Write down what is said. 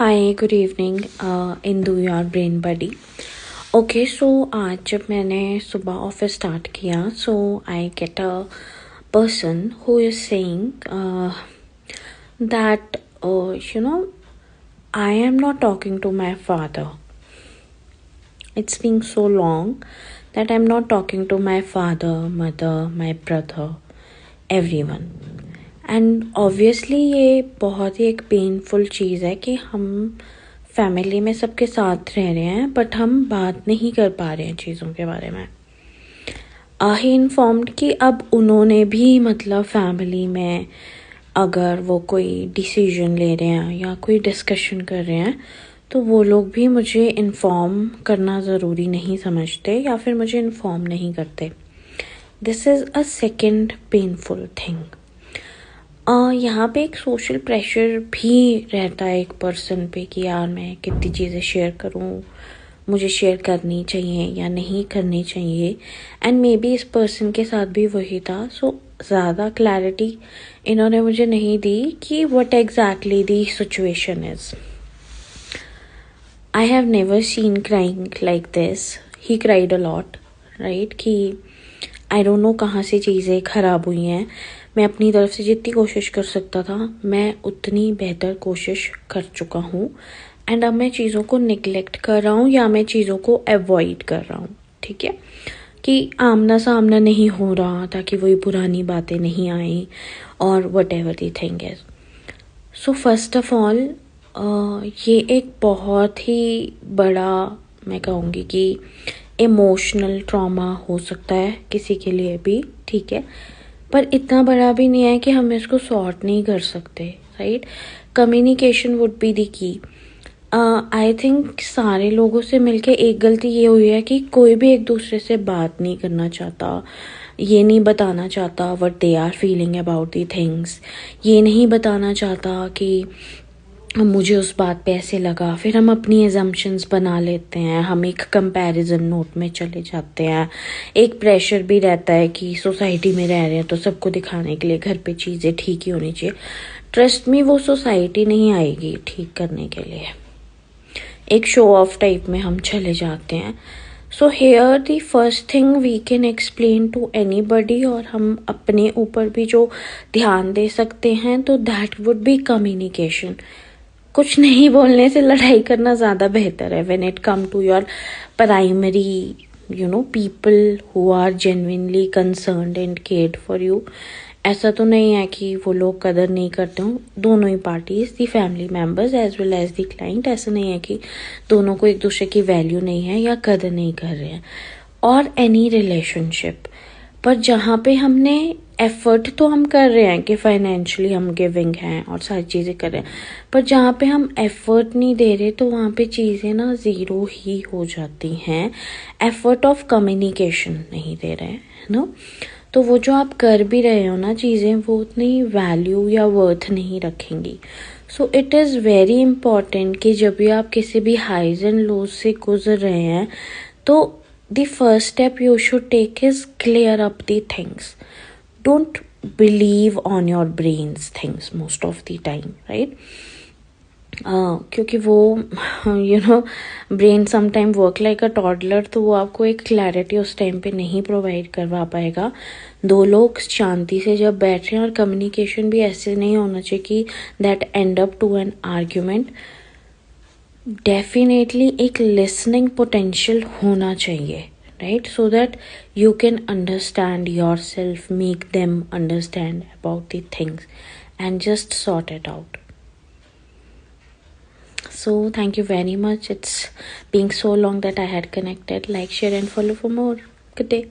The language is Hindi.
Hi good evening Indu your brain buddy. Okay so आज जब मैंने सुबह ऑफिस स्टार्ट किया so I get a person who is saying that I am not talking to my father. It's been so long that I'm not talking to my father, mother, my brother, everyone. And obviously ये बहुत ही एक पेनफुल चीज़ है कि हम फैमिली में सबके साथ रह रहे हैं बट हम बात नहीं कर पा रहे हैं चीज़ों के बारे में. ही इन्फॉर्म्ड कि अब उन्होंने भी मतलब फैमिली में अगर वो कोई डिसीजन ले रहे हैं या कोई डिस्कशन कर रहे हैं तो वो लोग भी मुझे इन्फॉर्म करना ज़रूरी नहीं समझते या फिर मुझे इन्फॉर्म नहीं करते. This is a second painful thing. यहाँ पे एक सोशल प्रेशर भी रहता है एक पर्सन पे कि यार मैं कितनी चीज़ें शेयर करूँ, मुझे शेयर करनी चाहिए या नहीं करनी चाहिए. एंड मे बी इस पर्सन के साथ भी वही था. सो ज़्यादा क्लैरिटी इन्होंने मुझे नहीं दी कि what exactly the situation is. I have never seen crying like this. He cried a lot right कि आई डोंट नो कहाँ से चीज़ें ख़राब हुई हैं. मैं अपनी तरफ से जितनी कोशिश कर सकता था मैं उतनी बेहतर कोशिश कर चुका हूँ. एंड अब मैं चीज़ों को निगलेक्ट कर रहा हूँ या मैं चीज़ों को अवॉइड कर रहा हूँ. ठीक है कि आमना सामना नहीं हो रहा ताकि वही पुरानी बातें नहीं आई और what ever the thing is. So first of all ये एक बहुत ही बड़ा मैं कहूँगी कि इमोशनल ट्रॉमा हो सकता है किसी के लिए भी. ठीक है पर इतना बड़ा भी नहीं है कि हम इसको सॉर्ट नहीं कर सकते. Right communication would be the key. I think सारे लोगों से मिलके एक गलती ये हुई है कि कोई भी एक दूसरे से बात नहीं करना चाहता, ये नहीं बताना चाहता what they are feeling about the things, ये नहीं बताना चाहता कि मुझे उस बात पे ऐसे लगा. फिर हम अपनी एजम्पशंस बना लेते हैं, हम एक कंपैरिजन नोट में चले जाते हैं. एक प्रेशर भी रहता है कि सोसाइटी में रह रहे हैं तो सबको दिखाने के लिए घर पे चीज़ें ठीक ही होनी चाहिए. ट्रस्ट मी वो सोसाइटी नहीं आएगी ठीक करने के लिए. एक शो ऑफ टाइप में हम चले जाते हैं. So here the first thing we can explain to anybody और हम अपने ऊपर भी जो ध्यान दे सकते हैं तो दैट वुड बी कम्युनिकेशन. कुछ नहीं बोलने से लड़ाई करना ज़्यादा बेहतर है when it come to your primary people who are genuinely concerned and cared for you. ऐसा तो नहीं है कि वो लोग कदर नहीं करते हों. दोनों ही parties the family members as well as the client. ऐसा नहीं है कि दोनों को एक दूसरे की वैल्यू नहीं है या कदर नहीं कर रहे हैं. और एनी रिलेशनशिप पर जहाँ पे हमने एफर्ट तो हम कर रहे हैं कि फाइनेंशियली हम गिविंग हैं और सारी चीज़ें कर रहे हैं पर जहाँ पे हम एफर्ट नहीं दे रहे तो वहाँ पे चीज़ें ना ज़ीरो ही हो जाती हैं. एफर्ट ऑफ कम्युनिकेशन नहीं दे रहे हैं ना तो वो जो आप कर भी रहे हो ना चीज़ें वो उतनी वैल्यू या वर्थ नहीं रखेंगी. So it is very important कि जब भी आप किसी भी हाइज एंड लोज से गुजर रहे हैं तो the first step you should take is clear up the things. Don't believe on your brain's things most of the time, right? क्योंकि वो ब्रेन समटाइम वर्क लाइक अ टॉडलर तो वो आपको एक क्लैरिटी उस टाइम पे नहीं प्रोवाइड करवा पाएगा. दो लोग शांति से जब बैठ रहे हैं और कम्युनिकेशन भी ऐसे नहीं होना चाहिए कि that end up to an argument. Definitely एक लिसनिंग पोटेंशियल होना चाहिए right so that you can understand yourself, make them understand about the things and just sort it out. So thank you very much. It's being so long that I had connected. Like, share and follow for more. Good day.